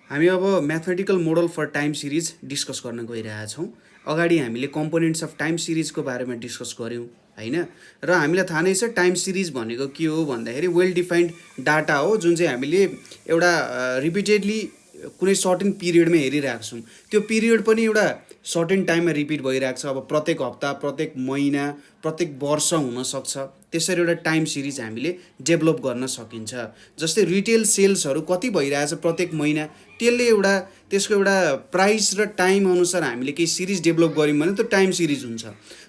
हामी अब mathematical model for time series discuss गर्न गइरहेछौँ। अगाडि हामीले कम्पोनेन्ट्स अफ टाइम सिरिजको बारेमा डिस्कस गऱ्यौँ हैन। र हामीलाई थाहा नै छ टाइम सिरिज भनेको के हो भन्दाखेरि वेल डिफाइन्ड डाटा हो, जुन चाहिँ हामीले एउटा रिपिटेडली कुनै सर्टेन पिरियडमा हेरिरहेको छौँ। त्यो पिरियड पनि एउटा सर्टेन टाइममा रिपिट भइरहेको छ। अब प्रत्येक हप्ता, प्रत्येक महिना, प्रत्येक वर्ष हुनसक्छ। त्यसरी एउटा टाइम सिरिज हामीले डेभलप गर्न सकिन्छ। जस्तै रिटेल सेल्सहरू कति भइरहेछ प्रत्येक महिना, त्यसको एउटा प्राइस र टाइम अनुसार हामीले केही सिरिज डेभलप गऱ्यौँ भने त्यो टाइम सिरिज हुन्छ।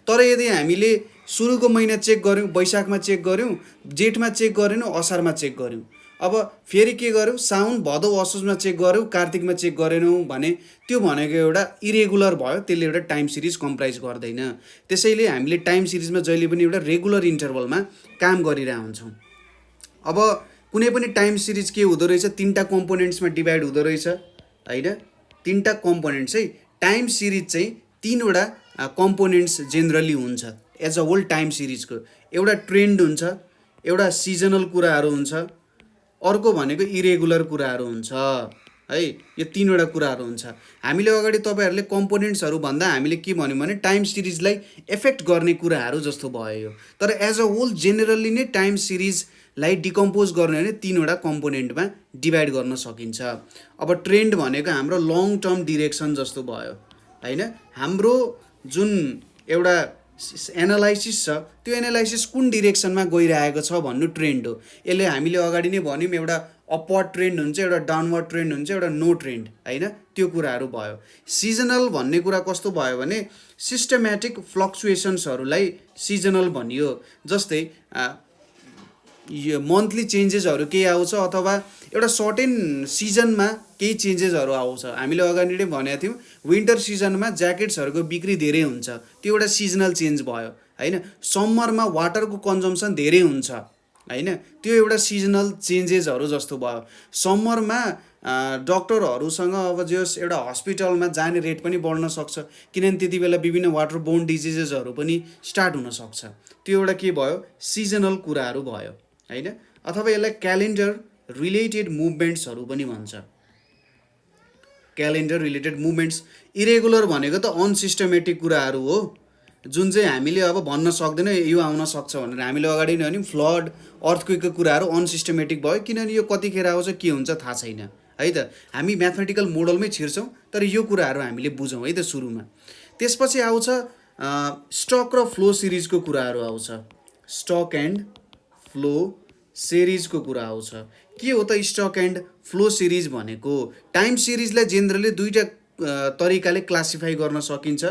तर यदि हामीले सुरुको महिना चेक गऱ्यौँ, वैशाखमा चेक गऱ्यौँ, जेठमा चेक गरेनौँ, असारमा चेक गऱ्यौँ, अब फेरि के गर्यौँ, साउन भदौ असोजमा चेक गऱ्यौँ, कार्तिकमा चेक गरेनौँ भने त्यो भनेको एउटा इरेगुलर भयो। त्यसले एउटा टाइम सिरिज कम्प्राइज गर्दैन। त्यसैले हामीले टाइम सिरिजमा जहिले पनि एउटा रेगुलर इन्टरभलमा काम गरिरहेको हुन्छौँ। अब कुनै पनि टाइम सिरिज के हुँदो रहेछ, तीनटा कम्पोनेन्ट्समा डिभाइड हुँदो रहेछ हैन। तीनटा कम्पोनेन्ट चाहिँ टाइम सिरिज चाहिँ तीनवटा कम्पोनेन्ट्स जेनरली हुन्छ एज अ होल टाइम सिरिजको। एउटा ट्रेन्ड हुन्छ, एउटा सिजनल कुराहरू हुन्छ, अर्को भनेको इरेगुलर कुराहरू हुन्छ है। यो तीनवटा कुराहरू हुन्छ। हामीले अगाडि तपाईहरुले कम्पोनेन्ट्सहरू भन्दा हामीले के भन्यौँ भने टाइम सिरिजलाई एफेक्ट गर्ने कुराहरू जस्तो भयो। तर एज अ होल जेनरली नै टाइम सिरिजलाई डिकम्पोज गर्ने भने तीनवटा कम्पोनेन्टमा डिभाइड गर्न सकिन्छ। अब ट्रेन्ड भनेको हाम्रो लङ टर्म डिरेक्सन जस्तो भयो हैन। हाम्रो जुन एउटा एनालाइसिस छ, त्यो एनालाइसिस कुन डिरेक्सनमा गइरहेको छ भन्नु ट्रेन्ड हो। यसले हामीले अगाडि नै भन्यौँ, एउटा अपवर्ड ट्रेन्ड हुन्छ, एउटा डाउनवर्ड ट्रेन्ड हुन्छ, एउटा नो ट्रेन्ड हैन। त्यो कुराहरू भयो। सिजनल भन्ने कुरा कस्तो भयो भने सिस्टमेटिक फ्लक्चुएसन्सहरूलाई सिजनल भनियो। जस्तै यो मन्थली चेन्जेसहरू केही आउँछ अथवा एउटा सर्टेन सिजनमा केही चेन्जेसहरू आउँछ। हामीले अगाडि नै भनेको थियौँ, विन्टर सिजनमा ज्याकेट्सहरूको बिक्री धेरै हुन्छ, त्यो एउटा सिजनल चेन्ज भयो हैन। समरमा वाटरको कन्जम्सन धेरै हुन्छ हैन, त्यो एउटा सिजनल चेन्जेसहरू जस्तो भयो। समरमा डक्टरहरूसँग अब जस एउटा हस्पिटलमा जाने रेट पनि बढ्न सक्छ, किनभने त्यति बेला विभिन्न वाटर बोर्न डिजिजेसहरू पनि स्टार्ट हुन सक्छ। त्यो एउटा के भयो, सिजनल कुराहरू भयो हैन। अथवा यसलाई क्यालेन्डर रिलेटेड मुभमेन्ट्सहरू पनि भन्छ। Calendar related movements. इरेगुलर भनेको त अनसिस्टमेटिक कुराहरू हो, जुन चाहिँ हामीले अब भन्न सक्दैन यो आउन सक्छ भनेर। हामीले अगाडि नै भन्यौँ, फ्लड, अर्थक्वेकको कुराहरू अनसिस्टमेटिक भयो, किनभने यो कतिखेर आउँछ के हुन्छ थाहा छैन है त। हामी म्याथमेटिकल मोडलमै छिर्छौँ, तर यो कुराहरू हामीले बुझौँ है त सुरुमा। त्यसपछि आउँछ स्टक र फ्लो सिरिजको कुराहरू आउँछ। स्टक एन्ड फ्लो सिरिजको कुरा आउँछ। के हो त स्टक एन्ड फ्लो सिरिज भनेको? टाइम सिरिजलाई जेनरली दुईवटा तरिकाले क्लासिफाई गर्न सकिन्छ।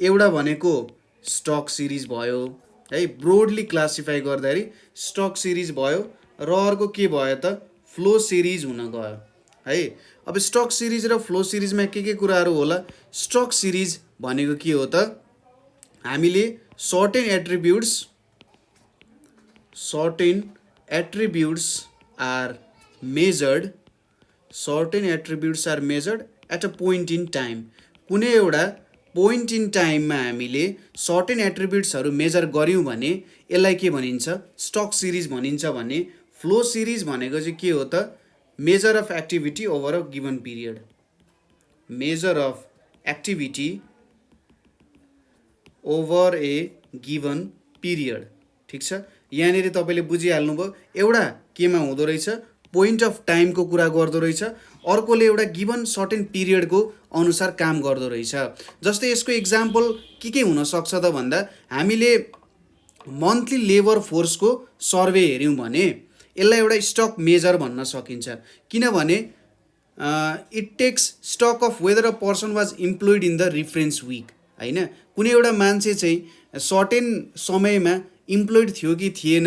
एउटा भनेको स्टक सिरिज भयो है, ब्रोडली क्लासिफाई गर्दाखेरि स्टक सिरिज भयो, र अर्को के भयो त फ्लो सिरिज हुन गयो है। अब स्टक सिरिज र फ्लो सिरिजमा के कुराहरू होला? स्टक सिरिज भनेको के हो त, हामीले certain attributes are measured at a point in time। कुनै एउटा पोइन्ट इन टाइममा हामीले सर्टेन एट्रिब्युट्सहरू मेजर गऱ्यौँ भने यसलाई के भनिन्छ? स्टक सिरिज भनिन्छ भने फ्लो सिरिज भनेको चाहिँ के हो त? Measure of activity over a given period. Measure of activity over A given period. ठिक छ, यहाँनिर तपाईँले बुझिहाल्नुभयो। एउटा केमा हुँदो रहेछ, पोइन्ट अफ टाइमको कुरा गर्दो रहेछ, अर्कोले एउटा गिभन सर्टेन पिरियडको अनुसार काम गर्दो रहेछ। जस्तै यसको इक्जाम्पल के हुनसक्छ त भन्दा, हामीले मन्थली लेबर फोर्सको सर्वे हेऱ्यौँ भने यसलाई एउटा स्टक मेजर भन्न सकिन्छ। किनभने it takes stock of whether a person was employed in the reference week हैन। कुनै एउटा मान्छे चाहिँ सर्टेन समयमा इम्प्लोइड थियो कि थिएन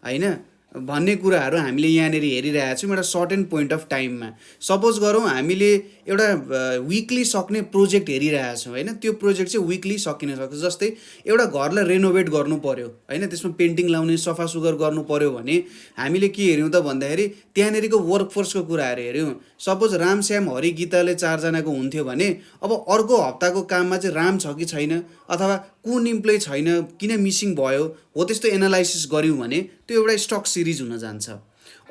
हैन भन्ने कुराहरू हामीले यहाँनिर हेरिरहेका छौँ एउटा सर्टेन पोइन्ट अफ टाइममा। सपोज गरौँ हामीले एउटा विकली सक्ने प्रोजेक्ट हेरिरहेका छौँ हैन, त्यो प्रोजेक्ट चाहिँ विकली सकिन सक्छ। जस्तै एउटा घरलाई रेनोभेट गर्नु पर्यो हैन, त्यसमा पेन्टिङ लाउने, सफा सुग्घर गर्नु पर्यो भने हामीले के हेऱ्यौँ त भन्दाखेरि त्यहाँनिरको वर्कफोर्सको कुराहरू हेऱ्यौँ। सपोज रामश्याम हरि गीताले 4 जनाको हुन्थ्यो भने अब अर्को हप्ताको काममा चाहिँ राम छ कि छैन, अथवा कुन इम्प्लोइ छैन, किन मिसिङ भयो, हो त्यस्तो एनालाइसिस गऱ्यौँ भने त्यो एउटा स्टक सिरिज हुन जान्छ।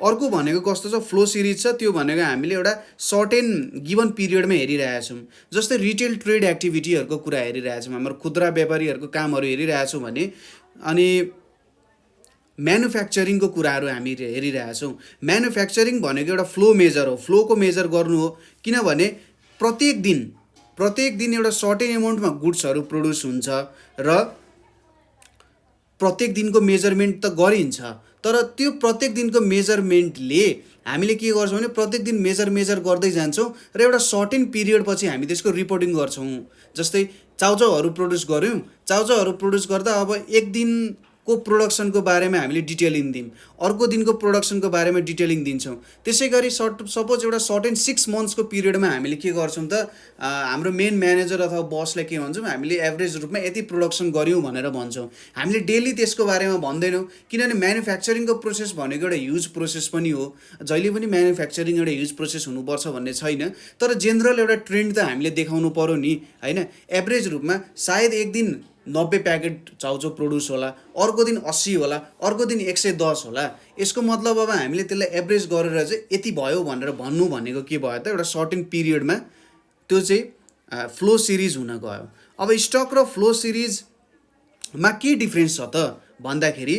अर्को भनेको कस्तो छ, फ्लो सिरिज छ। त्यो भनेको हामीले एउटा सर्टेन गिभन पिरियडमा हेरिरहेछौँ। जस्तै रिटेल ट्रेड एक्टिभिटीहरूको कुरा हेरिरहेछौँ, हाम्रो खुद्रा व्यापारीहरूको कामहरू हेरिरहेछौँ भने, अनि म्यानुफ्याक्चरिङको कुराहरू हामी हेरिरहेछौँ। म्यानुफ्याक्चरिङ भनेको एउटा फ्लो मेजर हो, फ्लोको मेजर गर्नु हो। किनभने प्रत्येक दिन एउटा सर्टेन एमाउन्टमा गुड्सहरू प्रड्युस हुन्छ र प्रत्येक दिनको मेजरमेन्ट त गरिन्छ, तर त्यो प्रत्येक दिनको मेजरमेन्टले हामीले के गर्छौँ भने प्रत्येक दिन मेजर गर्दै जान्छौँ र एउटा सर्टेन पिरियड पछि हामी त्यसको रिपोर्टिङ गर्छौँ। जस्तै चाउचाउहरू प्रड्युस गऱ्यौँ, चाउचाउहरू प्रड्युस गर्दा अब एक दिनको प्रोडक्सनको बारेमा हामीले डिटेलिङ दियौँ, अर्को दिनको प्रोडक्सनको बारेमा डिटेलिङ दिन्छौँ। त्यसै गरी सपोज एउटा सर्टेन 6 मन्थ्सको पिरियडमा हामीले के गर्छौँ त, हाम्रो मेन म्यानेजर अथवा बसलाई के भन्छौँ, हामीले एभरेज रूपमा यति प्रोडक्सन गऱ्यौँ भनेर भन्छौँ। हामीले डेली त्यसको बारेमा भन्दैनौँ, किनभने म्यानुफ्याक्चरिङको प्रोसेस भनेको एउटा ह्युज प्रोसेस पनि हो। जहिले पनि म्यानुफ्याक्चरिङ एउटा ह्युज प्रोसेस हुनुपर्छ भन्ने छैन, तर जेनरल एउटा ट्रेन्ड त हामीले देखाउनु पऱ्यो नि, होइन। एभरेज रूपमा सायद एक दिन 90 प्याकेट चाउचाउ प्रड्युस होला, अर्को दिन 80 होला, अर्को दिन 110 होला। यसको मतलब अब हामीले त्यसलाई एभरेज गरेर चाहिँ यति भयो भनेर भन्नु भनेको के भयो त, एउटा सर्टेन पिरियडमा त्यो चाहिँ फ्लो सिरिज हुन गयो। अब स्टक र फ्लो सिरिजमा के डिफ्रेन्स छ त भन्दाखेरि,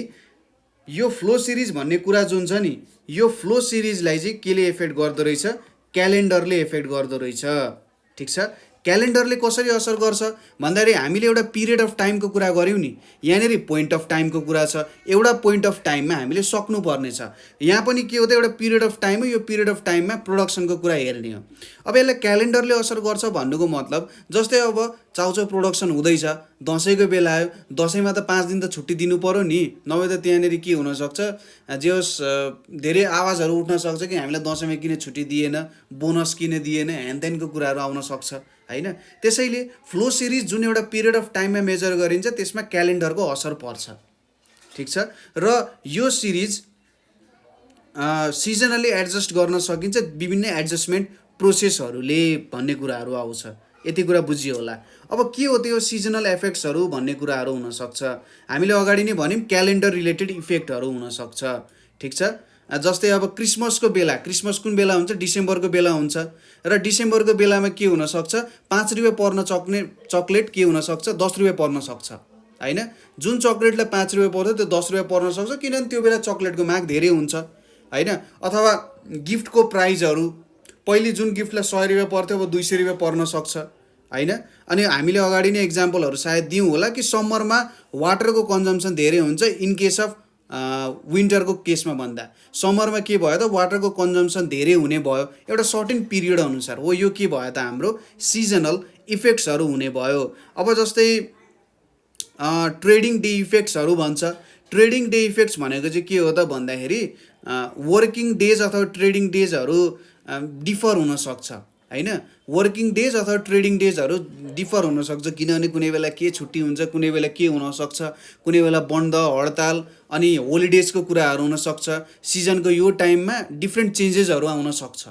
यो फ्लो सिरिज भन्ने कुरा जुन छ नि, यो फ्लो सिरिजलाई चाहिँ केले इफेक्ट गर्दो रहेछ, क्यालेन्डरले इफेक्ट गर्दो रहेछ। ठिक छ, क्यालेन्डरले कसरी असर गर्छ भन्दाखेरि हामीले एउटा पिरियड अफ टाइमको कुरा गऱ्यौँ नि, यहाँनिर पोइन्ट अफ टाइमको कुरा छ। एउटा पोइन्ट अफ टाइममा हामीले सक्नुपर्ने छ। यहाँ पनि के हो त, एउटा पिरियड अफ टाइम हो, यो पिरियड अफ टाइममा प्रोडक्सनको कुरा हेर्ने हो। अब यसलाई क्यालेन्डरले असर गर्छ भन्नुको मतलब, जस्तै अब चाउचाउ प्रोडक्सन हुँदैछ, दसैँको बेला आयो, दसैँमा त 5 दिन त छुट्टी दिनु पऱ्यो नि, नभए त त्यहाँनिर के हुनसक्छ, जे होस् धेरै आवाजहरू उठ्न सक्छ कि हामीलाई दसैँमा किन छुट्टी दिएन, बोनस किन दिएन, ह्यानत्यानको कुराहरू आउन सक्छ, होइन। त्यसैले फ्लो सिरिज जुन एउटा पिरियड अफ टाइममा मेजर गरिन्छ त्यसमा क्यालेन्डरको असर पर्छ। ठिक छ, र यो सिरिज सिजनली एडजस्ट गर्न सकिन्छ विभिन्न एडजस्टमेन्ट प्रोसेसहरूले भन्ने कुराहरू आउँछ। यति कुरा बुझियो होला। अब के हो त्यो सिजनल इफेक्ट्सहरू भन्ने कुराहरू हुनसक्छ। हामीले अगाडि नै भन्यौँ क्यालेन्डर रिलेटेड इफेक्टहरू हुनसक्छ। ठिक छ, जस्तै अब क्रिसमसको बेला, क्रिसमस कुन बेला हुन्छ, डिसेम्बरको बेला हुन्छ, र डिसेम्बरको बेलामा के हुनसक्छ, 5 रुपियाँ पर्न चक्लेट के हुनसक्छ, 10 रुपियाँ पर्न सक्छ, होइन। जुन चक्लेटलाई 5 रुपियाँ पर्छ त्यो 10 रुपियाँ पर्न सक्छ, किनभने त्यो बेला चक्लेटको माग धेरै हुन्छ, होइन। अथवा गिफ्टको प्राइजहरू, पहिले जुन गिफ्टलाई 100 रुपियाँ पर्थ्यो अब 200 रुपियाँ पर्न सक्छ, होइन। अनि हामीले अगाडि नै इक्जाम्पलहरू सायद दिउँ होला कि समरमा वाटरको कन्जम्सन धेरै हुन्छ इन केस अफ विन्टरको केसमा भन्दा। समरमा के भयो त, वाटरको कन्जम्सन धेरै हुने भयो एउटा सर्टेन पिरियड अनुसार हो। यो के भयो त, हाम्रो सिजनल इफेक्ट्सहरू हुने भयो। अब जस्तै ट्रेडिङ डे इफेक्ट्सहरू भन्छ। ट्रेडिङ डे इफेक्ट्स भनेको चाहिँ के हो त भन्दाखेरि, वर्किङ डेज अथवा ट्रेडिङ डेजहरू डिफर हुनसक्छ, होइन। वर्किङ डेज अथवा ट्रेडिङ डेजहरू डिफर हुनसक्छ, किनभने कुनै बेला के छुट्टी हुन्छ, कुनै बेला के हुनसक्छ, कुनै बेला बन्द, हडताल अनि होलिडेजको कुराहरू हुनसक्छ। सिजनको यो टाइममा डिफ्रेन्ट चेन्जेसहरू आउन सक्छ,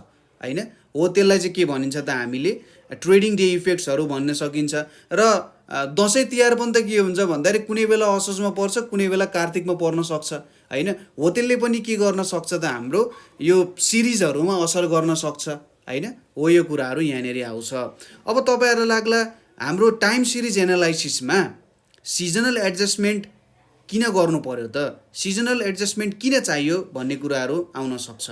होइन। हो, त्यसलाई चाहिँ के भनिन्छ त, हामीले ट्रेडिङ डे इफेक्ट्सहरू भन्न सकिन्छ। र दसैँ तिहार पनि त के हुन्छ भन्दाखेरि कुनै बेला असोजमा पर्छ, कुनै बेला कार्तिकमा पर्न सक्छ, होइन। हो, त्यसले पनि के गर्न सक्छ त, हाम्रो यो सिरिजहरूमा असर गर्न सक्छ, होइन। हो, यो कुराहरू यहाँनिर आउँछ। अब तपाईँहरूलाई लाग्ला हाम्रो टाइम सिरिज एनालाइसिसमा सिजनल एडजस्टमेन्ट किन गर्नु पर्यो त, सिजनल एडजस्टमेन्ट किन चाहियो भन्ने कुराहरू आउन सक्छ।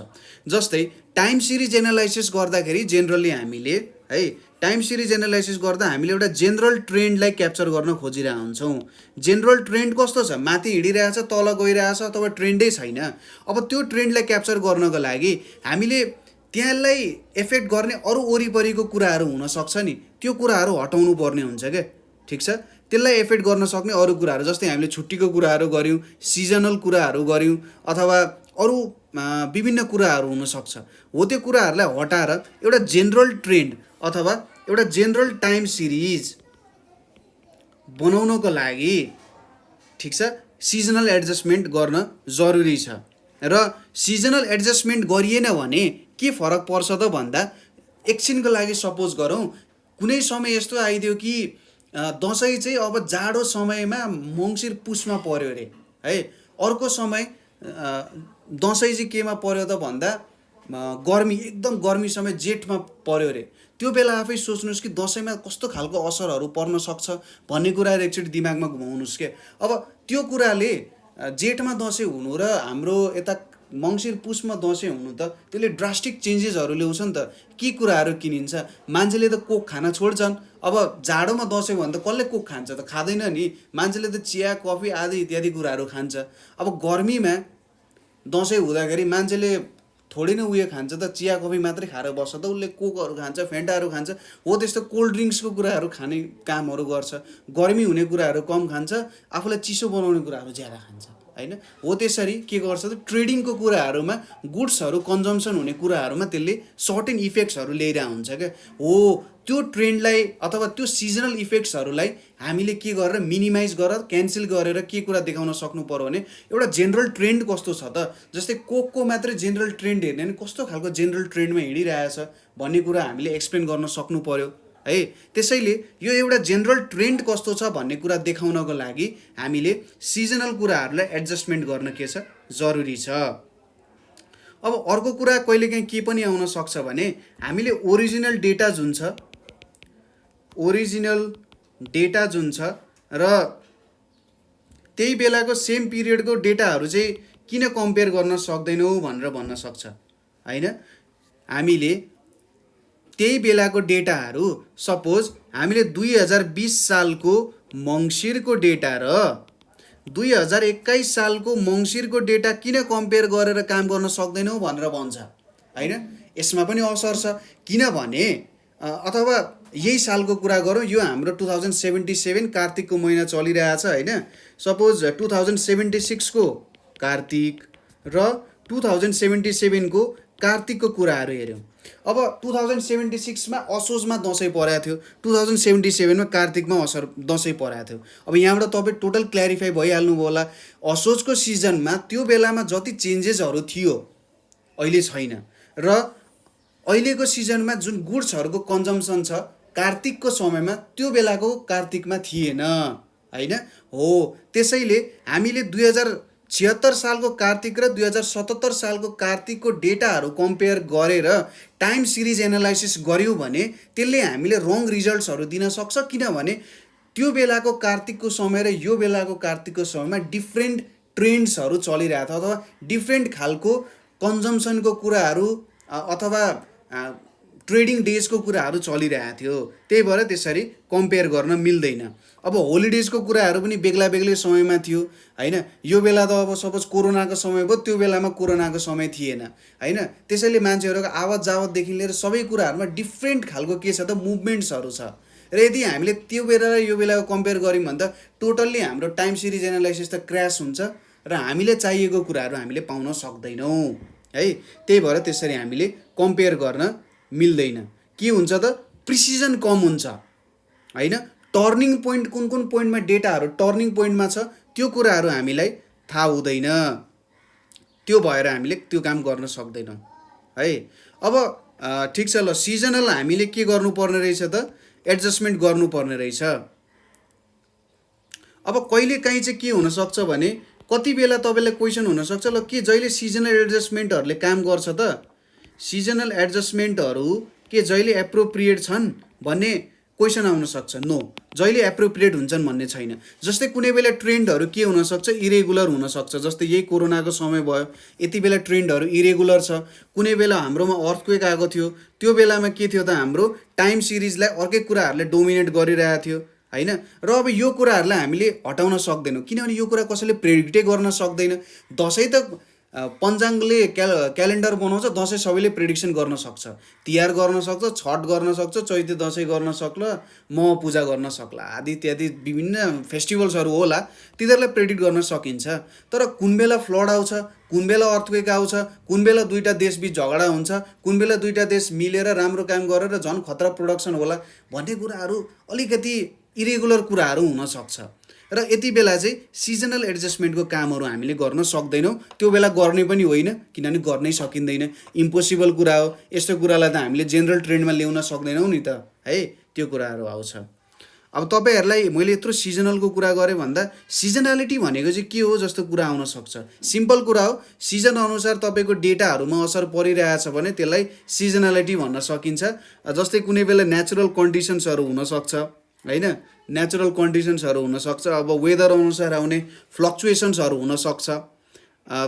जस्तै टाइम सिरिज एनालाइसिस गर्दाखेरि जेनरली हामीले है, टाइम सिरिज एनालाइसिस गर्दा हामीले एउटा जेनरल ट्रेन्डलाई क्याप्चर गर्न खोजिरहेको हुन्छौँ। जेनरल ट्रेन्ड कस्तो छ, माथि हिँडिरहेछ, तल गइरहेछ, अथवा ट्रेन्डै छैन। अब त्यो ट्रेन्डलाई क्याप्चर गर्नको लागि हामीले त्यसलाई एफेक्ट गर्ने अरू वरिपरिको कुराहरू हुनसक्छ नि, त्यो कुराहरू हटाउनु पर्ने हुन्छ क्या। ठिक छ, त्यसलाई एफेक्ट गर्न सक्ने अरू कुराहरू, जस्तै हामीले छुट्टीको कुराहरू गऱ्यौँ, सिजनल कुराहरू गऱ्यौँ, अथवा अरू विभिन्न कुराहरू हुनसक्छ। हो, त्यो कुराहरूलाई हटाएर एउटा जेनरल ट्रेन्ड अथवा एउटा जेनरल टाइम सिरिज बनाउनको लागि, ठिक छ, सिजनल एडजस्टमेन्ट गर्न जरुरी छ। र सिजनल एडजस्टमेन्ट गरिएन भने के फरक पर्छ त भन्दा, एकछिनको लागि सपोज गरौँ कुनै समय यस्तो आइदियो कि दसैँ चाहिँ अब जाडो समयमा मङ्सिर पुसमा पर्यो अरे है, अर्को समय दसैँ चाहिँ केमा पर्यो त भन्दा गर्मी एकदम गर्मी समय जेठमा पर्यो अरे। त्यो बेला आफै सोच्नुहोस् कि दसैँमा कस्तो खालको असरहरू पर्न सक्छ भन्ने कुराहरू एकचोटि दिमागमा घुमाउनुहोस् के। अब त्यो कुराले जेठमा दसैँ हुनु र हाम्रो यता मङ्सिर पुसमा दसैँ हुनु त त्यसले ड्रास्टिक चेन्जेसहरू ल्याउँछ नि त। के कुराहरू किनिन्छ, मान्छेले त कोक खान छोड्छन्। अब जाडोमा दसैँ भने त कसले कोक खान्छ त, खाँदैन नि। मान्छेले त चिया कफी आदि इत्यादि कुराहरू खान्छ। अब गर्मीमा दसैँ हुँदाखेरि मान्छेले थोरै नै उयो खान्छ त, चिया कफी मात्रै खाएर बस्छ त, उसले कोकहरू खान्छ, फेन्टाहरू खान्छ, हो त्यस्तो कोल्ड ड्रिङ्क्सको कुराहरू खाने कामहरू गर्छ। गर्मी हुने कुराहरू कम खान्छ, आफूलाई चिसो बनाउने कुराहरू ज्यादा खान्छ होइन। हो त्यसरी के गर्छ त ट्रेडिङको कुराहरूमा, गुड्सहरू कन्जम्सन हुने कुराहरूमा त्यसले सर्टेन इफेक्ट्सहरू ल्याइरहेको हुन्छ क्या। हो त्यो ट्रेन्डलाई अथवा त्यो सिजनल इफेक्ट्सहरूलाई हामीले के गरेर मिनिमाइज गरेर क्यान्सल गरेर के कुरा देखाउन सक्नु पर्यो भने एउटा जेनरल ट्रेन्ड कस्तो छ त। जस्तै कोकको मात्रै जेनरल ट्रेन्ड हेर्ने भने कस्तो खालको जेनरल ट्रेन्डमा हिँडिरहेछ भन्ने कुरा हामीले एक्सप्लेन गर्न सक्नु पर्यो है। त्यसैले यो एउटा जेनरल ट्रेन्ड कस्तो छ भन्ने कुरा देखाउनको लागि हामीले सिजनल कुराहरूलाई एडजस्टमेन्ट गर्न के छ जरुरी छ। अब अर्को कुरा कहिलेकाहीँ के पनि आउन सक्छ भने हामीले ओरिजिनल डेटा जुन छ र त्यही बेलाको सेम पिरियडको डेटाहरू चाहिँ किन कम्पेयर गर्न सक्दैनौँ भनेर भन्न सक्छ होइन। हामीले त्यही बेलाको डेटाहरू, सपोज हामीले 2020 सालको मङ्सिरको डेटा र 2021 सालको मङ्सिरको डेटा किन कम्पेयर गरेर काम गर्न सक्दैनौँ भनेर भन्छ होइन। यसमा पनि असर छ किनभने अथवा यही सालको कुरा गरौँ, यो हाम्रो 2077 कार्तिकको महिना चलिरहेछ होइन। सपोज 2076 को कार्तिक र 2077 को कार्तिकको कुराहरू हेऱ्यौँ। अब 2076 मा असोजमा दसैँ परेको थियो, 2077 मा कार्तिकमा दसैँ परेको थियो। अब यहाँबाट तपाईँ टोटल क्ल्यारिफाई भइहाल्नुभयो होला। असोजको सिजनमा त्यो बेलामा जति चेन्जेसहरू थियो अहिले छैन, र अहिलेको सिजनमा जुन गुड्सहरूको कन्जम्सन छ कार्तिकको समयमा त्यो बेलाको कार्तिकमा थिएन होइन। हो त्यसैले हामीले 2076 सालको कार्तिक र 2077 सालको कार्तिकको डेटाहरू कम्पेयर गरेर टाइम सिरिज एनालाइसिस गऱ्यौँ भने त्यसले हामीले रङ रिजल्ट्सहरू दिन सक्छ। किनभने त्यो बेलाको कार्तिकको समय र यो बेलाको कार्तिकको समयमा डिफ्रेन्ट ट्रेन्ड्सहरू चलिरहेको थियो अथवा डिफ्रेन्ट खालको कन्जम्सनको कुराहरू अथवा ट्रेडिङ डेजको कुराहरू चलिरहेको थियो। त्यही भएर त्यसरी कम्पेयर गर्न मिल्दैन। अब होलिडेजको कुराहरू पनि बेग्ला बेग्लै समयमा थियो होइन। यो बेला त अब सपोज कोरोनाको समय भयो, त्यो बेलामा कोरोनाको समय थिएन होइन। त्यसैले मान्छेहरूको आवत जावतदेखि लिएर सबै कुराहरूमा डिफ्रेन्ट खालको के छ त मुभमेन्ट्सहरू छ। र यदि हामीले त्यो बेला र यो बेलाको कम्पेयर गऱ्यौँ भने त टोटल्ली हाम्रो टाइम सिरिज एनालाइसिस त क्र्यास हुन्छ र हामीले चाहिएको कुराहरू हामीले पाउन सक्दैनौँ है। त्यही भएर त्यसरी हामीले कम्पेयर गर्न मिल्दैन। के हुन्छ त प्रिसिजन कम हुन्छ होइन। टर्निङ पोइन्ट कुन कुन पोइन्टमा डेटाहरू टर्निङ पोइन्टमा छ त्यो कुराहरू हामीलाई थाहा हुँदैन। त्यो भएर हामीले त्यो काम गर्न सक्दैनौँ है। अब ठिक छ ल, सिजनल हामीले के गर्नुपर्ने रहेछ त एडजस्टमेन्ट गर्नुपर्ने रहेछ। अब कहिलेकाहीँ चाहिँ के हुनसक्छ भने कति बेला तपाईँलाई क्वेसन हुनसक्छ ल के जहिले सिजनल एडजस्टमेन्टहरूले काम गर्छ त, सिजनल एडजस्टमेन्टहरू के जहिले एप्रोप्रिएट छन् भन्ने क्वेसन आउन सक्छ। नो, जहिले एप्रोप्रिएट हुन्छन् भन्ने छैन। जस्तै कुनै बेला ट्रेन्डहरू के हुनसक्छ इरेगुलर हुनसक्छ। जस्तै यही कोरोनाको समय भयो, यति बेला ट्रेन्डहरू इरेगुलर छ। कुनै बेला हाम्रोमा अर्थक्वेक आएको थियो, त्यो बेलामा के थियो त हाम्रो टाइम सिरिजलाई अर्कै कुराहरूले डोमिनेट गरिरहेको थियो होइन। र अब यो कुराहरूलाई हामीले हटाउन सक्दैनौँ किनभने यो कुरा कसैले प्रेडिक्टै गर्न सक्दैन। दसैँ त पञ्चाङ्गले क्यालेन्डर बनाउँछ, दसैँ सबैले प्रेडिक्सन गर्न सक्छ, तिहार गर्न सक्छ, छठ गर्न सक्छ, चैते दसैँ गर्न सक्ला, म पूजा गर्न सक्ला, आदि इत्यादि विभिन्न फेस्टिभल्सहरू होला, तिनीहरूलाई प्रेडिक्ट गर्न सकिन्छ। तर कुन बेला फ्लड आउँछ, कुन बेला अर्थक्वेक आउँछ, कुन बेला दुईवटा देशबिच झगडा हुन्छ, कुन बेला दुईवटा देश मिलेर राम्रो काम गरेर झन् खतरा प्रोडक्सन होला भन्ने कुराहरू अलिकति इरेगुलर कुराहरू हुनसक्छ। र यति बेला चाहिँ सिजनल एडजस्टमेन्टको कामहरू हामीले गर्न सक्दैनौँ। त्यो बेला गर्ने पनि होइन किनभने गर्नै सकिँदैन, इम्पोसिबल कुरा हो। यस्तो कुरालाई त हामीले जेनरल ट्रेन्डमा ल्याउन सक्दैनौँ नि त है। त्यो कुराहरू आउँछ। अब तपाईँहरूलाई मैले यत्रो सिजनलको कुरा गरेँ भन्दा सिजनालिटी भनेको चाहिँ के हो जस्तो कुरा आउन सक्छ। सिम्पल कुरा हो, सिजन अनुसार तपाईँको डेटाहरूमा असर परिरहेछ भने त्यसलाई सिजनालिटी भन्न सकिन्छ। जस्तै कुनै बेला नेचुरल कन्डिसन्सहरू हुनसक्छ होइन, नेचुरल कन्डिसन्सहरू हुनसक्छ। अब वेदर अनुसार आउने फ्लक्चुएसन्सहरू हुनसक्छ।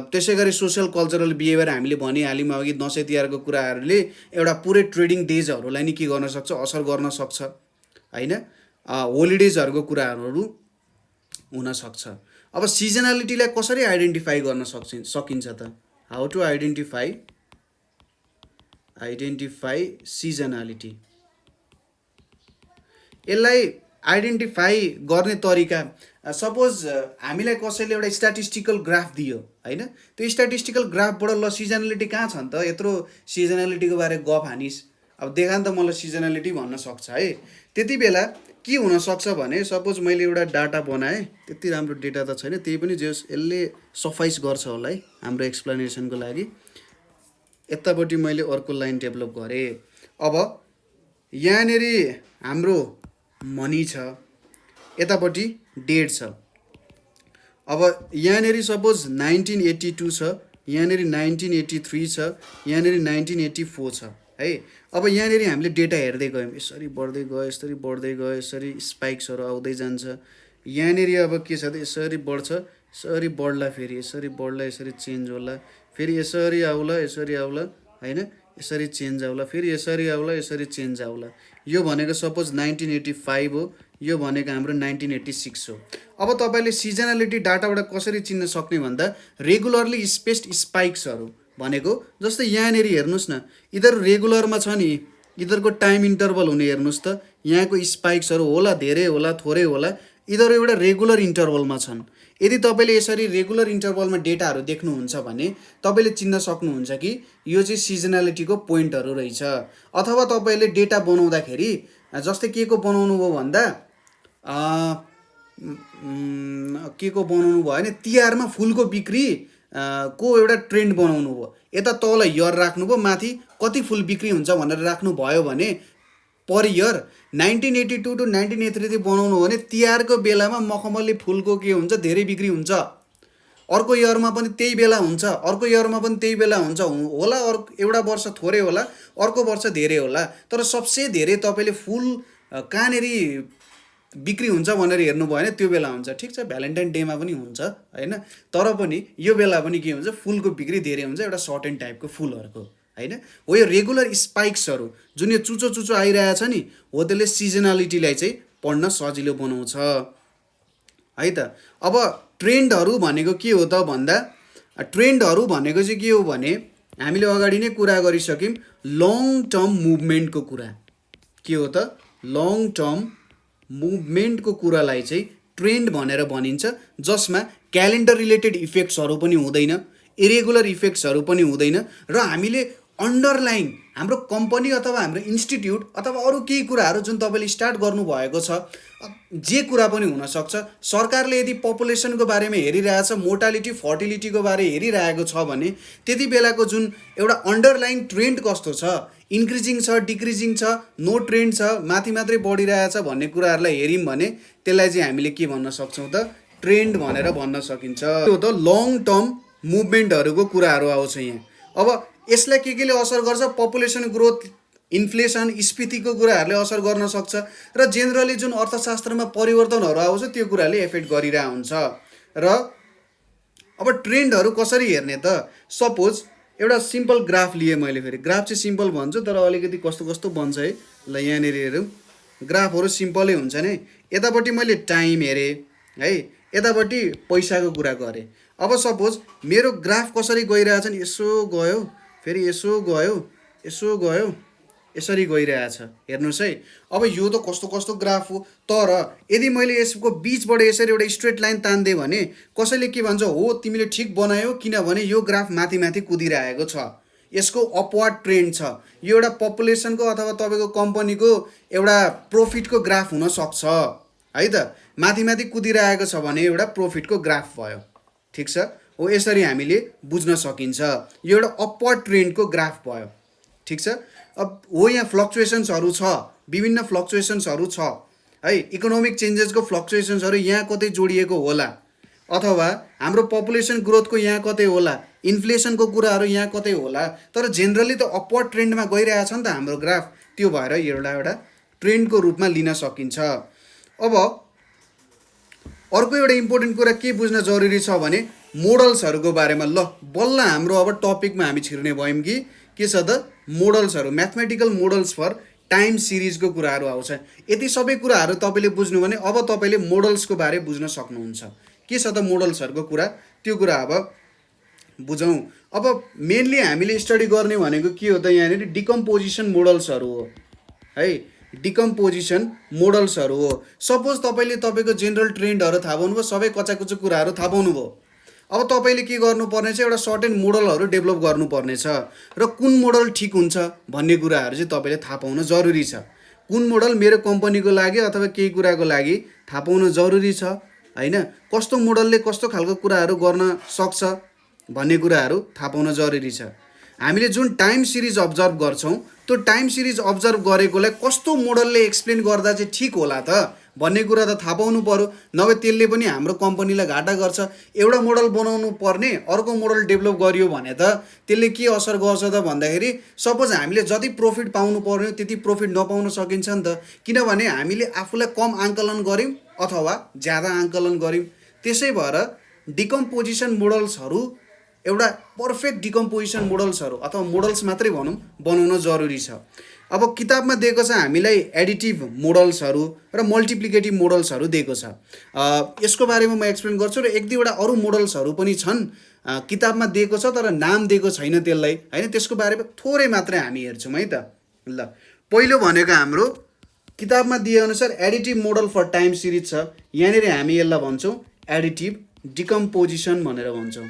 त्यसै गरी सोसियल कल्चरल बिहेभियर हामीले भनिहाल्यौँ अघि, दसैँ तिहारको कुराहरूले एउटा पुरै ट्रेडिङ डेजहरूलाई नि के गर्न सक्छ, असर गर्न सक्छ होइन। होलिडेजहरूको कुराहरू हुनसक्छ। अब सिजनालिटीलाई कसरी आइडेन्टिफाई गर्न सकिन्छ त? How to identify seasonality. यसलाई आइडेन्टिफाई गर्ने तरिका, सपोज हामीलाई कसैले एउटा स्ट्याटिस्टिकल ग्राफ दियो होइन, त्यो स्ट्याटिस्टिकल ग्राफबाट ल सिजनालिटी कहाँ छ त, यत्रो सिजनालिटीको बारे गफ हानिस्, अब देखा नि त मलाई सिजनालिटी भन्न सक्छ है। त्यति बेला के हुनसक्छ भने सपोज मैले एउटा डाटा बनाएँ, त्यति राम्रो डेटा त छैन, त्यही पनि जे यसले सफाइस गर्छ होला है हाम्रो एक्सप्लेनेसनको लागि। यतापट्टि मैले अर्को लाइन डेभलप गरेँ। अब यहाँनिर हाम्रो मनी छ, यतापट्टि डेट छ। अब यहाँनिर सपोज 1982 छ, यहाँनिर 1983 छ, यहाँनिर 1984 छ है। अब यहाँनिर हामीले डेटा हेर्दै गयौँ, यसरी बढ्दै गयो, यसरी बढ्दै गयो, यसरी स्पाइक्सहरू आउँदै जान्छ। यहाँनिर अब के छ त, यसरी बढ्छ, यसरी बढ्ला, फेरि यसरी बढ्ला, यसरी चेन्ज होला, फेरि यसरी आउला, यसरी आउला होइन, यसरी चेन्ज आउला, फेरि यसरी आउला, यसरी चेन्ज आउला। यो भनेको सपोज 1985 हो, यो भनेको हाम्रो 1986 हो। अब तपाईँले सिजनालिटी डाटाबाट कसरी चिन्न सक्ने भन्दा रेगुलरली स्पेस्ड स्पाइक्सहरू भनेको, जस्तै यहाँनिर हेर्नुहोस् न, यिनीहरू रेगुलरमा छ नि, यिनीहरूको टाइम इन्टरभल हुने हेर्नुहोस् त, यहाँको स्पाइक्सहरू होला, धेरै होला, थोरै होला, यिनीहरू एउटा रेगुलर इन्टरभलमा छन्। यदि तपाईँले यसरी रेगुलर इन्टरभलमा डेटाहरू देख्नुहुन्छ भने तपाईँले चिन्न सक्नुहुन्छ कि यो चाहिँ सिजनालिटीको पोइन्टहरू रहेछ। अथवा तपाईँले डेटा बनाउँदाखेरि जस्तै के को बनाउनु भयो भन्दा के को बनाउनु भयो भने तिहारमा फुलको बिक्री को एउटा ट्रेन्ड बनाउनु भयो। यता तल इयर राख्नुभयो, माथि कति फुल बिक्री हुन्छ भनेर राख्नुभयो भने पर इयर 1982 टु 1983 बनाउनु हो भने तिहारको बेलामा मखमली फुलको के हुन्छ, धेरै बिक्री हुन्छ। अर्को इयरमा पनि त्यही बेला हुन्छ, अर्को इयरमा पनि त्यही बेला हुन्छ होला, एउटा वर्ष थोरै होला, अर्को वर्ष धेरै होला। तर सबसे धेरै तपाईँले फुल कहाँनिर बिक्री हुन्छ भनेर हेर्नुभयो भने त्यो बेला हुन्छ। ठिक छ, भ्यालेन्टाइन डेमा पनि हुन्छ होइन, तर पनि यो बेला पनि के हुन्छ, फुलको बिक्री धेरै हुन्छ, एउटा सर्टेन टाइपको फुलहरूको होइन। हो यो रेगुलर स्पाइक्सहरू जुन यो चुचो चुचो आइरहेछ नि, हो त्यसले सिजनालिटीलाई चाहिँ पढ्न सजिलो बनाउँछ है त। अब ट्रेन्डहरू भनेको के हो त भन्दा, ट्रेन्डहरू भनेको चाहिँ के हो भने हामीले अगाडि नै कुरा गरिसक्यौँ, लङ टर्म मुभमेन्टको कुरा। के हो त, लङ टर्म मुभमेन्टको कुरालाई चाहिँ ट्रेन्ड भनेर भनिन्छ, जसमा क्यालेन्डर रिलेटेड इफेक्ट्सहरू पनि हुँदैन, इरेगुलर इफेक्ट्सहरू पनि हुँदैन, र हामीले अन्डरलाइन हाम्रो कम्पनी अथवा हाम्रो इन्स्टिट्युट अथवा अरू केही कुराहरू जुन तपाईँले स्टार्ट गर्नुभएको छ, जे कुरा पनि हुनसक्छ, सरकारले यदि पपुलेसनको बारेमा हेरिरहेछ, मोर्टालिटी फर्टिलिटीको बारे हेरिरहेको छ भने त्यति बेलाको जुन एउटा अन्डरलाइन ट्रेन्ड कस्तो छ, इन्क्रिजिङ छ, डिक्रिजिङ छ, नो ट्रेन्ड छ, माथि मात्रै बढिरहेछ भन्ने कुराहरूलाई हेऱ्यौँ भने त्यसलाई चाहिँ हामीले के भन्न सक्छौँ त, ट्रेन्ड भनेर भन्न सकिन्छ। त्यो त लङ टर्म मुभमेन्टहरूको कुराहरू आउँछ यहाँ। अब यसलाई केले असर गर्छ, पपुलेसन ग्रोथ, इन्फ्लेसन, स्फीतिको कुराहरूले असर गर्न सक्छ, र जेनरली जुन अर्थशास्त्रमा परिवर्तनहरू आउँछ त्यो कुराले एफेक्ट गरिरहेको हुन्छ। र अब ट्रेन्डहरू कसरी हेर्ने त, सपोज एउटा सिम्पल ग्राफ लिएँ मैले, फेरि ग्राफ चाहिँ सिम्पल भन्छु तर अलिकति कस्तो कस्तो बन्छ है। ल यहाँनिर हेरौँ, ग्राफहरू सिम्पलै हुन्छ नि। यतापट्टि मैले टाइम हेरेँ है, यतापट्टि पैसाको कुरा गरेँ। अब सपोज मेरो ग्राफ कसरी गइरहेछ नि, यसो गयो, फेरि यसो गयो, यसो गयो, यसरी गइरहेछ, हेर्नुहोस् है। अब यो त कस्तो कस्तो ग्राफ हो, तर यदि मैले यसको बिचबाट यसरी एउटा स्ट्रेट लाइन तान्दिएँ भने कसैले के भन्छ, हो तिमीले ठिक बनायौ, किनभने यो ग्राफ माथि माथि कुदिरहेको छ, यसको अपवार्ड ट्रेन्ड छ, यो एउटा पपुलेसनको अथवा तपाईँको कम्पनीको एउटा प्रोफिटको ग्राफ हुनसक्छ है त। माथि माथि कुदिरहेको छ भने एउटा प्रोफिटको ग्राफ भयो। ठिक छ, हो यसरी हामीले बुझ्न सकिन्छ, यो एउटा अपवर्ड ट्रेन्डको ग्राफ भयो। ठिक छ, अब हो यहाँ फ्लक्चुएसन्सहरू छ, विभिन्न फ्लक्चुएसन्सहरू छ है। इकोनोमिक चेन्जेसको फ्लक्चुएसन्सहरू यहाँ कतै जोडिएको होला, अथवा हाम्रो पपुलेसन ग्रोथको यहाँ कतै होला, इन्फ्लेसनको कुराहरू यहाँ कतै होला, तर जेनरली त अपवर्ड ट्रेन्डमा गइरहेछ नि त हाम्रो ग्राफ। त्यो भएर एउटा ट्रेन्डको रूपमा लिन सकिन्छ। अब अर्को एउटा इम्पोर्टेन्ट कुरा के बुझ्न जरुरी छ भने मोडल्सहरूको बारेमा। ल बल्ल हाम्रो अब टपिकमा हामी छिर्ने भयौँ कि के छ त, मोडल्सहरू, म्याथमेटिकल मोडल्स फर टाइम सिरिजको कुराहरू आउँछ। यति सबै कुराहरू तपाईँले बुझ्नु भने अब तपाईँले मोडल्सको बारे बुझ्न सक्नुहुन्छ। के छ त मोडल्सहरूको कुरा, त्यो कुरा अब बुझौँ। अब मेनली हामीले स्टडी गर्ने भनेको के हो त, यहाँनिर डिकम्पोजिसन मोडल्सहरू हो है। डिकम्पोजिसन मोडल्सहरू हो। सपोज तपाईँले तपाईँको जेनरल ट्रेन्डहरू थाहा पाउनुभयो, सबै कच्चाकुच्चा कुराहरू थाहा पाउनुभयो। अब तपाईँले के गर्नुपर्ने छ, एउटा सर्टेन मोडलहरू डेभलप गर्नुपर्ने छ, र कुन मोडल ठिक हुन्छ भन्ने कुराहरू चाहिँ तपाईँले थाहा पाउन जरुरी छ। कुन मोडल मेरो कम्पनीको लागि अथवा केही कुराको लागि थाहा पाउन जरुरी छ होइन। कस्तो मोडलले कस्तो खालको कुराहरू गर्न सक्छ भन्ने कुराहरू थाहा पाउन जरुरी छ। हामीले जुन टाइम सिरिज अब्जर्भ गर्छौँ, त्यो टाइम सिरिज अब्जर्भ गरेकोलाई कस्तो मोडलले एक्सप्लेन गर्दा चाहिँ ठिक होला त भन्ने कुरा त थाहा पाउनु पर्यो। नभए त्यसले पनि हाम्रो कम्पनीलाई घाटा गर्छ। एउटा मोडल बनाउनु पर्ने, अर्को मोडल डेभलप गरियो भने त त्यसले के असर गर्छ त भन्दाखेरि, सपोज हामीले जति प्रफिट पाउनु पर्ने त्यति प्रफिट नपाउन सकिन्छ नि त, किनभने हामीले आफूलाई कम आङ्कलन गऱ्यौँ अथवा ज्यादा आङ्कलन गऱ्यौँ। त्यसै भएर डिकम्पोजिसन मोडल्सहरू, एउटा पर्फेक्ट डिकम्पोजिसन मोडल्सहरू अथवा मोडल्स मात्रै भनौँ, बनाउन जरुरी छ। अब किताबमा दिएको छ हामीलाई एडिटिभ मोडल्सहरू र मल्टिप्लिकेटिभ मोडल्सहरू दिएको छ। यसको बारेमा म एक्सप्लेन गर्छु, र एक दुईवटा अरू मोडल्सहरू पनि छन् किताबमा दिएको छ तर नाम दिएको छैन त्यसलाई होइन। त्यसको बारेमा थोरै मात्रै हामी हेर्छौँ है त। ल पहिलो भनेको हाम्रो किताबमा दिएअनुसार additive model for time series छ। यहाँनिर हामी यसलाई भन्छौँ एडिटिभ डिकम्पोजिसन भनेर भन्छौँ।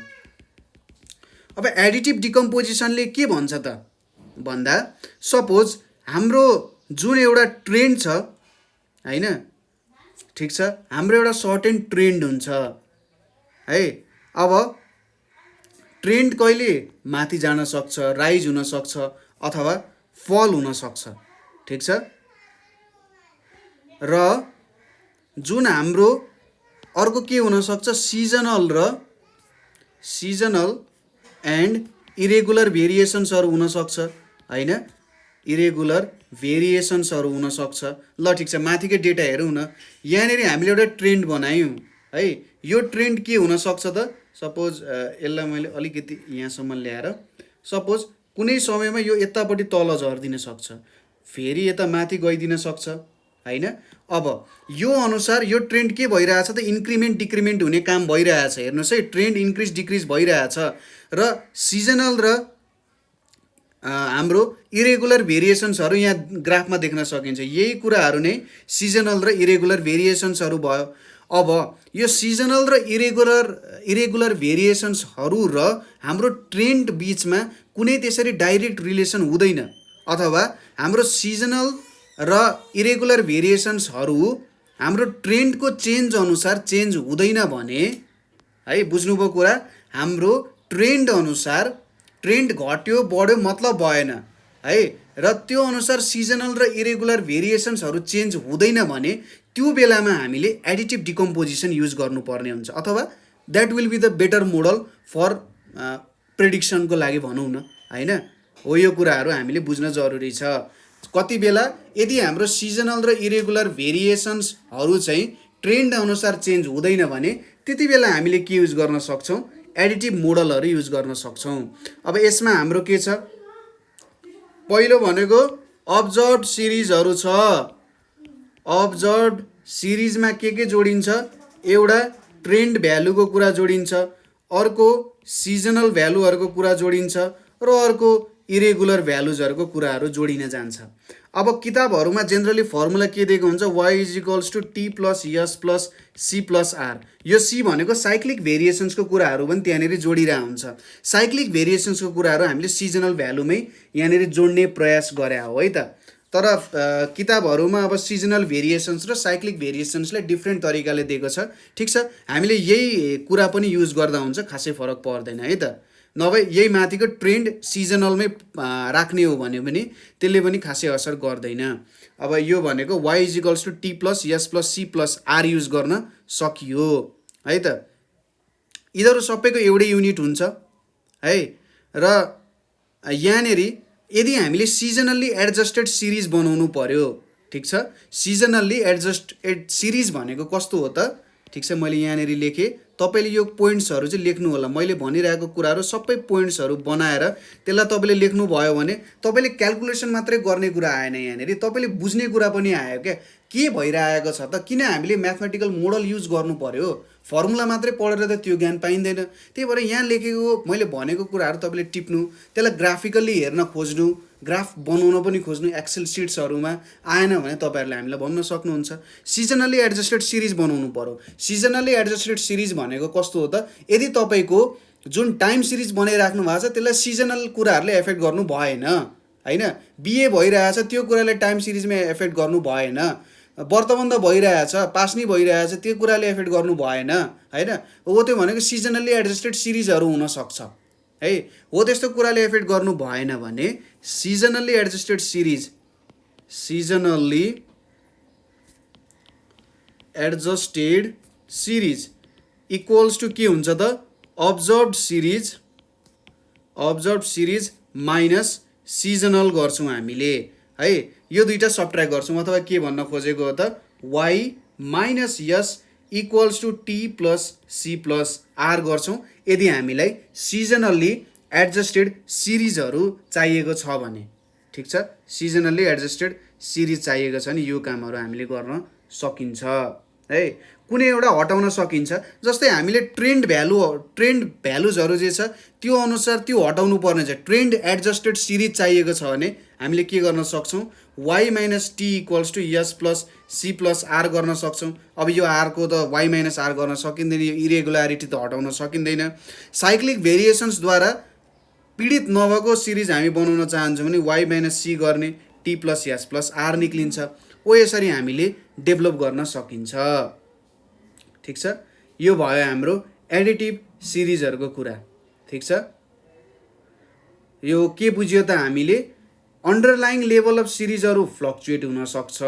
अब एडिटिभ डिकम्पोजिसनले के भन्छ त भन्दा, सपोज हाम्रो जुन एउटा ट्रेन्ड छ होइन, ठिक छ, हाम्रो एउटा सर्टेन ट्रेन्ड हुन्छ है। अब ट्रेन्ड कहिले माथि जान सक्छ, राइज हुन सक्छ अथवा फल हुन सक्छ, ठिक छ। र जुन हाम्रो अर्को के हुन सक्छ, सिजनल एन्ड इरेगुलर भेरिएसन्सहरू हुन सक्छ होइन। इरेगुलर भेरिएसन्सहरू हुन सक्छ। ल ठिक छ, माथिकै डेटा हेरौँ न। यहाँनिर हामीले एउटा ट्रेन्ड बनायौँ है। यो ट्रेन्ड के हुन सक्छ त, सपोज यसलाई मैले अलिकति यहाँसम्म ल्याएर, सपोज कुनै समयमा यो यतापट्टि तल झरिदिन सक्छ, फेरि यता माथि गइदिन सक्छ होइन। अब यो अनुसार यो ट्रेन्ड के भइरहेछ त, इन्क्रिमेन्ट डिक्रिमेन्ट हुने काम भइरहेछ। हेर्नुहोस् है, ट्रेन्ड इन्क्रिज डिक्रिज भइरहेछ। र सिजनल र हाम्रो इरेगुलर भेरिएसन्सहरू यहाँ ग्राफमा देख्न सकिन्छ। यही कुराहरू नै सिजनल र इरेगुलर भेरिएसन्सहरू भयो। अब यो सिजनल र इरेगुलर भेरिएसन्सहरू र हाम्रो ट्रेन्ड बिचमा कुनै त्यसरी डाइरेक्ट रिलेसन हुँदैन, अथवा हाम्रो सिजनल र इरेगुलर भेरिएसन्सहरू हाम्रो ट्रेन्डको चेन्ज अनुसार चेन्ज हुँदैन भने है, बुझ्नुभयो कुरा, हाम्रो ट्रेन्ड अनुसार ट्रेन्ड घट्यो बढ्यो मतलब भएन है। र त्यो अनुसार सिजनल र इरेगुलर भेरिएसन्सहरू चेन्ज हुँदैन भने त्यो बेलामा हामीले एडिटिभ डिकम्पोजिसन युज गर्नुपर्ने हुन्छ, अथवा that will be the better model for प्रेडिक्सनको लागि भनौँ न होइन। हो यो कुराहरू हामीले बुझ्न जरुरी छ। कति बेला यदि हाम्रो सिजनल र इरेगुलर भेरिएसन्सहरू चाहिँ ट्रेन्ड अनुसार चेन्ज हुँदैन भने त्यति बेला हामीले के युज गर्न सक्छौँ, एडिटिभ मोडलहरू युज गर्न सक्छौँ। अब यसमा हाम्रो के छ, पहिलो भनेको अब्जर्भ सिरिजहरू छ। अब्जर्भ सिरिजमा के जोडिन्छ, एउटा ट्रेन्ड भ्यालुको कुरा जोडिन्छ, अर्को सिजनल भ्यालुहरूको कुरा जोडिन्छ, र अर्को इरेगुलर भ्यालुजहरूको कुराहरू जोडिन जान्छ। अब किताबहरूमा जेनरली फर्मुला के दिएको हुन्छ, y = t + s + c + r। यो c भनेको साइक्लिक भेरिएसन्सको कुराहरू पनि त्यहाँनिर जोडिरहेको हुन्छ। साइक्लिक भेरिएसन्सको कुराहरू हामीले सिजनल भ्यालुमै यहाँनिर जोड्ने प्रयास गरे हो है त। तर किताबहरूमा अब सिजनल भेरिएसन्स र साइक्लिक भेरिएसन्सलाई डिफ्रेन्ट तरिकाले दिएको छ, ठिक छ। हामीले यही कुरा पनि युज गर्दा हुन्छ, खासै फरक पर्दैन है त। नभए यही माथिको ट्रेन्ड सिजनलमै राख्ने हो भने पनि त्यसले पनि खासै असर गर्दैन। अब यो भनेको y equals to T plus S plus C plus R use गर्न सकियो है त। यिनीहरू सबैको एउटै युनिट हुन्छ है। र यहाँनिर यदि हामीले सिजनल्ली एडजस्टेड सिरिज बनाउनु पर्यो, ठिक छ, सिजनल्ली एडजस्टेड सिरिज भनेको कस्तो हो त, ठिक छ, मैले यहाँनिर लेखेँ, तपाईँले यो पोइन्ट्सहरू चाहिँ लेख्नु होला। मैले भनिरहेको कुराहरू सबै पोइन्ट्सहरू बनाएर त्यसलाई तपाईँले लेख्नुभयो भने तपाईँले क्यालकुलेसन मात्रै गर्ने कुरा आएन, यहाँनिर तपाईँले बुझ्ने कुरा पनि आयो क्या, के भइरहेको छ त, किन हामीले म्याथमेटिकल मोडल युज गर्नु पर्यो, फर्मुला मात्रै पढेर त त्यो ज्ञान पाइँदैन। त्यही भएर यहाँ लेखेको मैले भनेको कुराहरू तपाईँले टिप्नु, त्यसलाई ग्राफिकल्ली हेर्न खोज्नु, ग्राफ बनाउन पनि खोज्नु एक्सेल सिट्सहरूमा। आएन भने तपाईँहरूले हामीलाई भन्न सक्नुहुन्छ। सिजनल्ली एडजस्टेड सिरिज बनाउनु पर्यो। सिजनल्ली एडजस्टेड सिरिज भनेको कस्तो हो त, यदि तपाईँको जुन टाइम सिरिज बनाइराख्नु भएको छ त्यसलाई सिजनल कुराहरूले एफेक्ट गर्नु भएन होइन, बिए भइरहेछ त्यो कुराले टाइम सिरिजमा एफेक्ट गर्नु भएन, वर्तमान त भइरहेछ, पास नै भइरहेछ, त्यो कुराले एफेक्ट गर्नु भएन होइन। हो त्यो भनेको सिजनल्ली एडजस्टेड सिरिजहरू हुनसक्छ है। हो त्यस्तो कुराले एफेक्ट गर्नु भएन भने seasonally adjusted series, seasonally adjusted series equals to के हुन्छ त, अब्जर्भड सिरिज माइनस सिजनल गर्छौँ हामीले है। यो दुईटा सबट्र्याक्ट गर्छौँ, अथवा के भन्न खोजेको हो त, y minus S equals to T plus C plus R गर्छौँ यदि हामीलाई सिजनल्ली एडजस्टेड सिरिजहरू चाहिएको छ भने, ठिक छ, सिजनल्ली एडजस्टेड सिरिज चाहिएको छ भने यो कामहरू हामीले गर्न सकिन्छ है। कुनै एउटा हटाउन सकिन्छ, जस्तै हामीले ट्रेन्ड भ्यालुजहरू जे छ त्यो अनुसार त्यो हटाउनु पर्ने छ। ट्रेन्ड एडजस्टेड सिरिज चाहिएको छ भने हामीले के गर्न सक्छौँ, y minus T equals to S plus C plus R गर्न सक्छौँ। अब यो आरको त y माइनस आर गर्न सकिँदैन, यो इरेगुलारिटी त हटाउन सकिँदैन। साइक्लिक भेरिएसन्सद्वारा पीडित नभएको सिरिज हामी बनाउन चाहन्छौँ भने y माइनस सी गर्ने, T plus S plus R निक्लिन्छ। ओ यसरी हामीले डेभलप गर्न सकिन्छ, ठिक छ। यो भयो हाम्रो एडिटिभ सिरिजहरूको कुरा, ठिक छ। यो के बुझ्यो त हामीले, अन्डरलाइङ लेभल अफ सिरिजहरू फ्लक्चुएट हुनसक्छ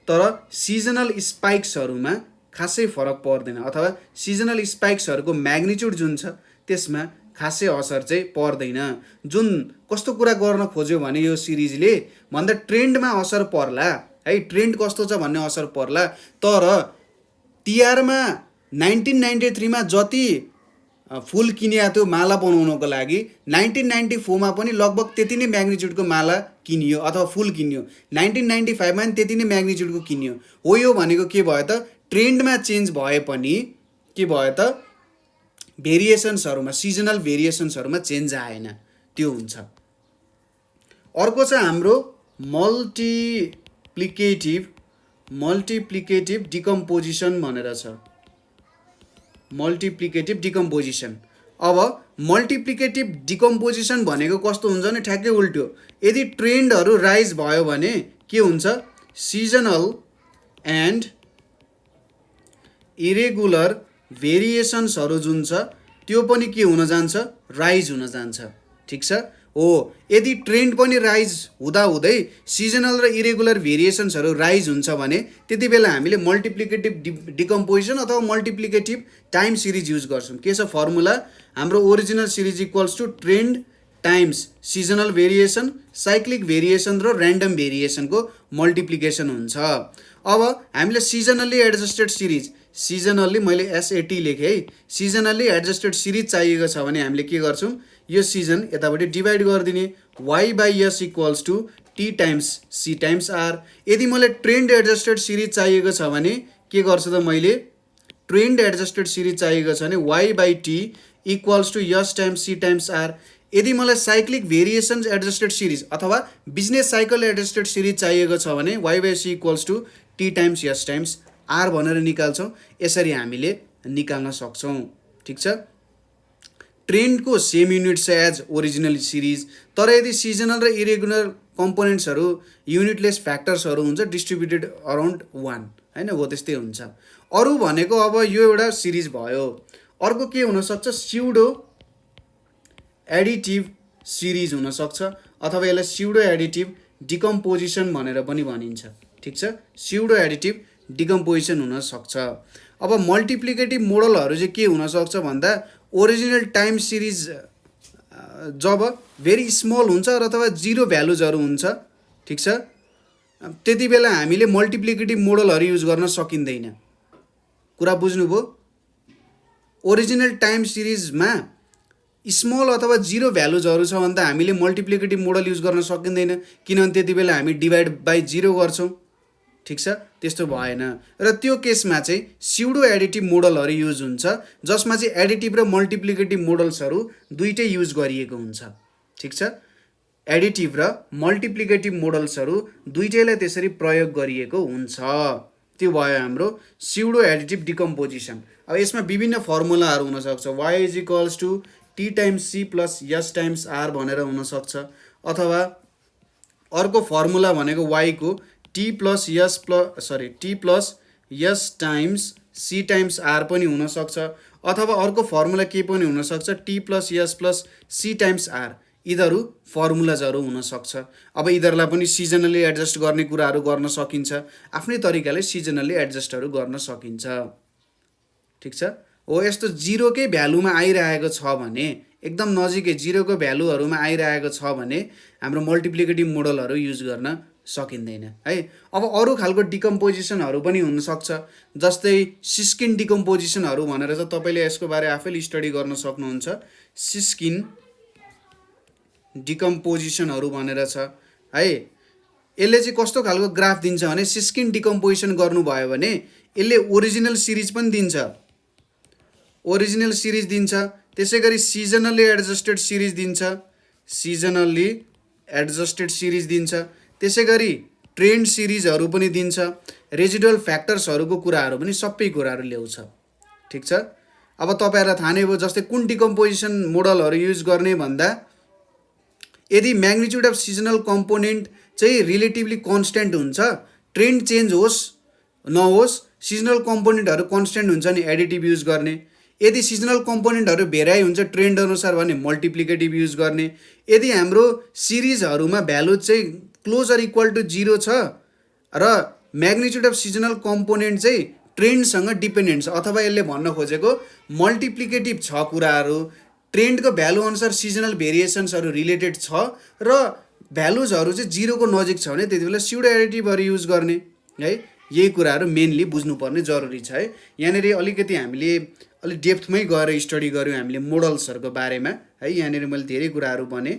तर सिजनल स्पाइक्सहरूमा खासै फरक पर्दैन, अथवा सिजनल स्पाइक्सहरूको म्याग्निट्युड जुन छ त्यसमा खासै असर चाहिँ पर्दैन। जुन कस्तो कुरा गर्न खोज्यो भने यो सिरिजले भन्दा ट्रेन्डमा असर पर्ला है, ट्रेन्ड कस्तो छ भन्ने असर पर्ला। तर तिहारमा 1993 मा जति फुल किनिया थियो माला बनाउनको लागि, 1994 मा पनि लगभग त्यति नै म्याग्निट्युडको माला किनियो अथवा फुल किनियो, 1995 मा पनि त्यति नै म्याग्निट्युडको किनियो। हो यो भनेको के भयो त, ट्रेन्डमा चेन्ज भए पनि के भयो त, भेरिएसन्सहरूमा, सिजनल भेरिएसन्सहरूमा चेन्ज आएन, त्यो हुन्छ। अर्को चाहिँ हाम्रो मल्टिप्लिकेटिभ डिकम्पोजिसन भनेर छ, मल्टिप्लिकेटिभ डिकम्पोजिसन। अब मल्टिप्लिकेटिभ डिकम्पोजिसन भनेको कस्तो हुन्छ भने ठ्याक्कै उल्टो। यदि ट्रेन्डहरू राइज भयो भने के हुन्छ, सिजनल एन्ड इरेगुलर भेरिएसन्सहरू जुन छ त्यो पनि के हुन जान्छ, राइज हुन जान्छ, ठिक छ। हो यदि ट्रेन्ड पनि राइज हुँदाहुँदै सिजनल र इरेगुलर भेरिएसन्सहरू राइज हुन्छ भने त्यति बेला हामीले मल्टिप्लिकेटिभ डिकम्पोजिसन अथवा मल्टिप्लिकेटिभ टाइम सिरिज युज गर्छौँ। के छ फर्मुला, हाम्रो original series equals to trend times seasonal variation, cyclic variation र ऱ्यान्डम भेरिएसनको मल्टिप्लिकेसन हुन्छ। अब हामीले सिजनल्ली एडजस्टेड सिरिज, सिजनल्ली मैले एसएटी लेखेँ है, सिजनल्ली एडजस्टेड सिरिज चाहिएको छ भने हामीले के गर्छौँ, यो सिजन यतापट्टि डिभाइड गरिदिने, y by S equals to T times C times R. यदि मलाई ट्रेन्ड एडजस्टेड सिरिज चाहिएको छ भने के गर्छु त, मैले ट्रेन्ड एडजस्टेड सिरिज चाहिएको छ भने y by T equals to S times C times R. यदि मलाई साइक्लिक भेरिएसन्स एडजस्टेड सिरिज अथवा बिजनेस साइकल एडजस्टेड सिरिज चाहिएको छ भने y by C equals to T times S times R भनेर निकाल्छौँ। यसरी हामीले निकाल्न सक्छौँ, ठिक छ। ट्रेन्डको सेम युनिट छ एज ओरिजिनल सिरिज, तर यदि सिजनल र इरेगुलर कम्पोनेन्ट्सहरू युनिटलेस फ्याक्टर्सहरू हुन्छ डिस्ट्रिब्युटेड अराउन्ड 1 होइन, हो त्यस्तै हुन्छ। अरू भनेको अब यो एउटा सिरिज भयो। अर्को के हुनसक्छ, एडिटिभ सिरिज हुनसक्छ अथवा यसलाई स्युडो एडिटिभ डिकम्पोजिसन भनेर पनि भनिन्छ। ठिक छ, स्युडो एडिटिभ डिकम्पोजिसन हुनसक्छ। अब मल्टिप्लिकेटिभ मोडलहरू चाहिँ के हुनसक्छ भन्दा ओरिजिनल टाइम सिरिज जब भेरी स्मल हुन्छ र अथवा जिरो भ्यालुजहरू हुन्छ, ठिक छ, त्यति बेला हामीले मल्टिप्लिकेटिभ मोडलहरू युज गर्न सकिँदैन। कुरा बुझ्नुभयो? ओरिजिनल टाइम सिरिजमा स्मल अथवा जिरो भ्यालुजहरू छ भने त हामीले मल्टिप्लिकेटिभ मोडल युज गर्न सकिँदैन, किनभने त्यति बेला हामी डिभाइड बाई जिरो गर्छौँ। ठिक छ, त्यस्तो भएन। र त्यो केसमा चाहिँ स्युडो एडिटिभ मोडलहरू युज हुन्छ, जसमा चाहिँ एडिटिभ र मल्टिप्लिकेटिभ मोडल्सहरू दुइटै युज गरिएको हुन्छ। ठिक छ, एडिटिभ र मल्टिप्लिकेटिभ मोडल्सहरू दुइटैलाई त्यसरी प्रयोग गरिएको हुन्छ। त्यो भयो हाम्रो स्युडो एडिटिभ डिकम्पोजिसन। अब यसमा विभिन्न फर्मुलाहरू हुनसक्छ। y = t times c plus s times r भनेर हुनसक्छ, अथवा अर्को फर्मुला भनेको y को t plus s times c times r पनि हुनसक्छ, अथवा अर्को फर्मुला के पनि हुनसक्छ t plus s plus c times r। यिनीहरू फर्मुलाजहरू हुनसक्छ। अब यिनीहरूलाई पनि सिजनली एडजस्ट गर्ने कुराहरू गर्न सकिन्छ, आफ्नै तरिकाले सिजनली एडजस्टहरू गर्न सकिन्छ। ठिक छ, हो यस्तो जिरोकै भ्यालुमा आइरहेको छ भने, एकदम नजिकै जिरोको भ्यालुहरूमा आइरहेको छ भने हाम्रो मल्टिप्लिकेटिभ मोडलहरू युज गर्न सकिँदैन है। अब अरू खालको डिकम्पोजिसनहरू पनि हुनसक्छ, जस्तै सिस्किन डिकम्पोजिसनहरू भनेर चाहिँ तपाईँले यसको बारे आफैले स्टडी गर्न सक्नुहुन्छ। सिस्किन डिकम्पोजिसनहरू भनेर छ है। यसले चाहिँ कस्तो खालको ग्राफ दिन्छ भने सिस्किन डिकम्पोजिसन गर्नुभयो भने यसले ओरिजिनल सिरिज पनि दिन्छ, ओरिजिनल सिरिज दिन्छ, त्यसै गरी सिजनली एडजस्टेड सिरिज दिन्छ, सिजनली एडजस्टेड सिरिज दिन्छ, त्यसै गरी ट्रेन्ड सिरिजहरू पनि दिन्छ, रेजिडुअल फ्याक्टर्सहरूको कुराहरू पनि सबै कुराहरू ल्याउँछ। ठिक छ, अब तपाईँहरूलाई थाहा नै भयो जस्तै कुन डिकम्पोजिसन मोडलहरू युज गर्ने भन्दा यदि म्याग्निट्युड अफ सिजनल कम्पोनेन्ट चाहिँ रिलेटिभली कन्स्ट्यान्ट हुन्छ, ट्रेन्ड चेन्ज होस् नहोस्, सिजनल कम्पोनेन्टहरू कन्स्ट्यान्ट हुन्छ नि एडिटिभ युज गर्ने। यदि सिजनल कम्पोनेन्टहरू भेराइ हुन्छ ट्रेन्ड अनुसार भने मल्टिप्लिकेटिभ युज गर्ने। यदि हाम्रो सिरिजहरूमा भ्यालु चाहिँ क्लोजर इक्वल टु जिरो छ र म्याग्निट्युड अफ सिजनल कम्पोनेन्ट चाहिँ ट्रेन्डसँग डिपेन्डेन्ट छ, अथवा यसले भन्न खोजेको मल्टिप्लिकेटिभ छ कुराहरू, ट्रेन्डको भ्यालु अनुसार सिजनल भेरिएसन्सहरू रिलेटेड छ र भ्यालुजहरू चाहिँ जिरोको नजिक छ भने त्यति बेला स्युडो एडिटिभहरू युज गर्ने है। यही कुराहरू मेनली बुझ्नुपर्ने जरुरी छ है। यहाँनिर अलिकति हामीले अलिक डेप्थमै गएर स्टडी गऱ्यौँ हामीले मोडल्सहरूको बारेमा है। यहाँनिर मैले धेरै कुराहरू भने।